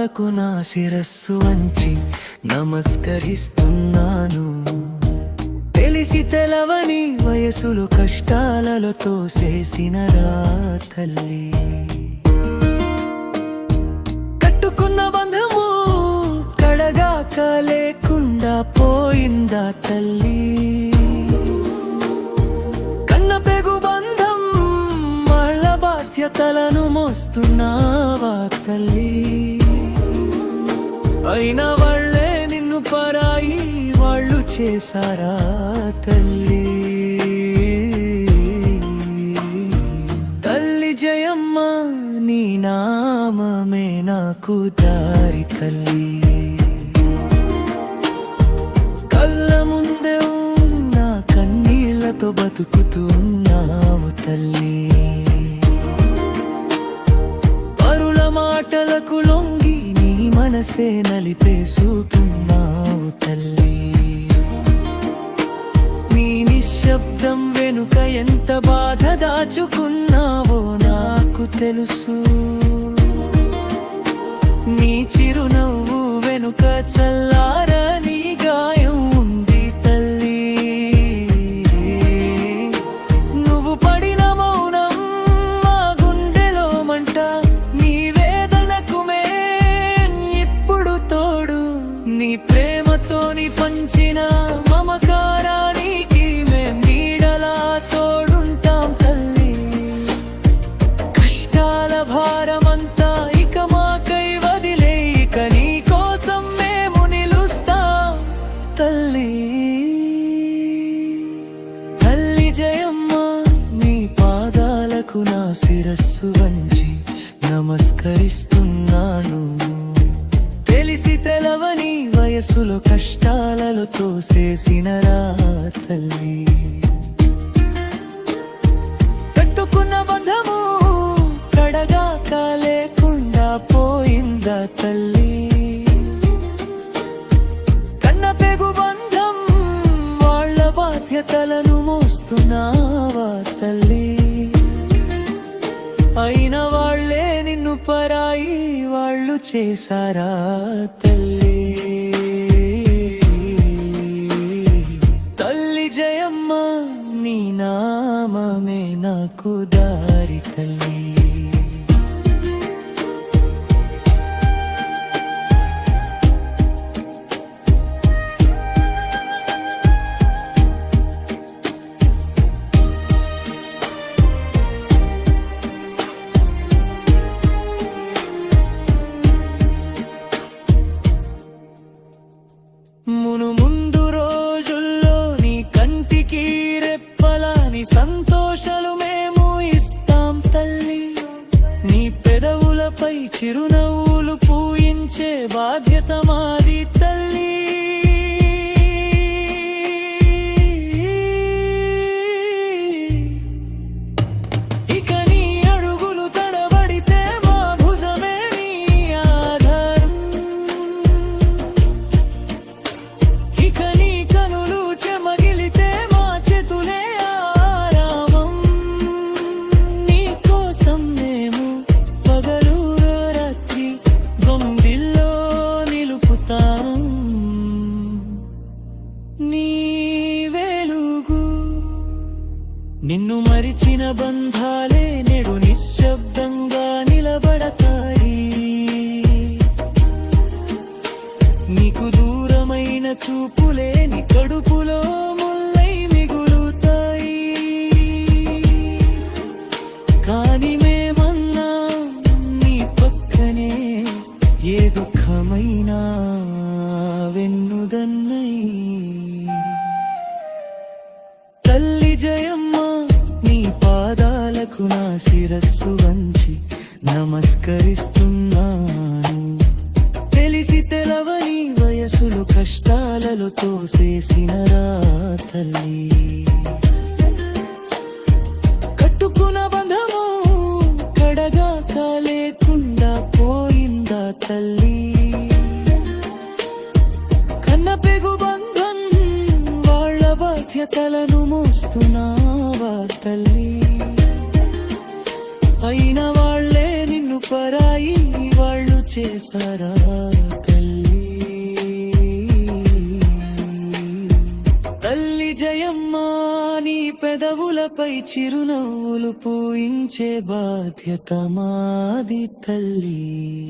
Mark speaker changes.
Speaker 1: పాదాలకు నా శిరస్సు వంచి నమస్కరిస్తున్నాను. తెలిసి తెలవని వయసులో కష్టాలలో తోసేసిన రా తల్లి. కట్టుకున్న బంధము కడగాక లేకుండా పోయిందా తల్లి. కన్నపెగు బంధం వాళ్ళ బాధ్యతలను మోస్తున్నావా తల్లి. అయినా వాళ్ళే నిన్ను పరాయి వాళ్ళు చేశారా తల్లి. తల్లి జయమ్మ నీ నామమే నాకు దారి తల్లి. కళ్ళ ముందే నా కన్నీళ్లతో బతుకుతున్నావు తల్లి. పరుల మాటలకు లొంగి నీ మనసే నలిపేసుకున్నావు తల్లి. నీ నిశ్శబ్దం వెనుక ఎంత బాధ దాచుకున్నావో నాకు తెలుసు. నీ చిరునవ్వు వెనుక చల్లారని గాయం ఉంది తల్లి. నువ్వు పడిన మౌనం మా గుండెలో మంట. నీ వేదనకు మేం ఇప్పుడు తోడు. నీ ప్రేమతోని పంచిన మమకారానికి మేం నీడలా తోడుంటాం తల్లి. కష్టాల భారమంతా ఇక మాకై వదిలే, ఇక నీ కోసం మేము నిలుస్తాం తల్లి. తల్లి జయమ్మ నీ పాదాలకు నా శిరస్సు వంచి నమస్కరిస్తున్నాను. తెలిసి తెలవని వయసులో కష్టాలలో తోసేసిన రా తల్లి. కట్టుకున్న బంధము కడగాక లేకుండా పోయిందా తల్లి. కన్నపెగు బంధం వాళ్ళ బాధ్యతలను మోస్తున్నావా తల్లి. అయిన వాళ్ళే నిన్ను పరాయి వాళ్ళు చేశారా తల్లి. తల్లి జయమ్మ నీ నామమే నాకు దారి తల్లి. ముందు రోజుల్లో నీ కంటికి రెప్పలాని సంతోషాలు మేము ఇస్తాం తల్లి. నీ పెదవులపై చిరునవ్వులు పూయించే బాధ్యత మాది తల్లి. ఇక నీ అడుగులు తడబడితే మా భుజమే నీ ఆధారం. ఇక నీ కనులు చెమగిలితే మా చేతులే ఆరామం. నీ కోసం మేము పగలు రాత్రి గుండెల్లో నిలుపుతాం. నీ వెలుగు నిన్ను మరిచిన బంధాలే నేడు నిశ్శబ్దంగా నిలబడతాయి. నీకు దూరమైన చూపులే నీ కడుపులో ముల్లై మిగులుతాయి. కాని మేమన్నా నీ పక్కనే ఏ దుఃఖమైనా వెన్నుదన్నై. తల్లి జయమ్మ నీ పాదాలకు నా శిరస్సు వంచి నమస్కరిస్తున్నాను. తెలిసి తెలవని వయసులో కష్టాలలో తోసేసిన రా తల్లి. కట్టుకున్న బంధము కడగాక లేకుండా పోయిందా తల్లి. కన్నపెగు బంధం వాళ్ళ బాధ్యతలను మోస్తున్నావా తల్లి. అయిన వాళ్ళే నిన్ను పరాయి వాళ్ళు చేసారా తల్లి. తల్లి జయమ్మ నీ పెదవులపై చిరునవ్వులు పూయించే బాధ్యత మాది తల్లి.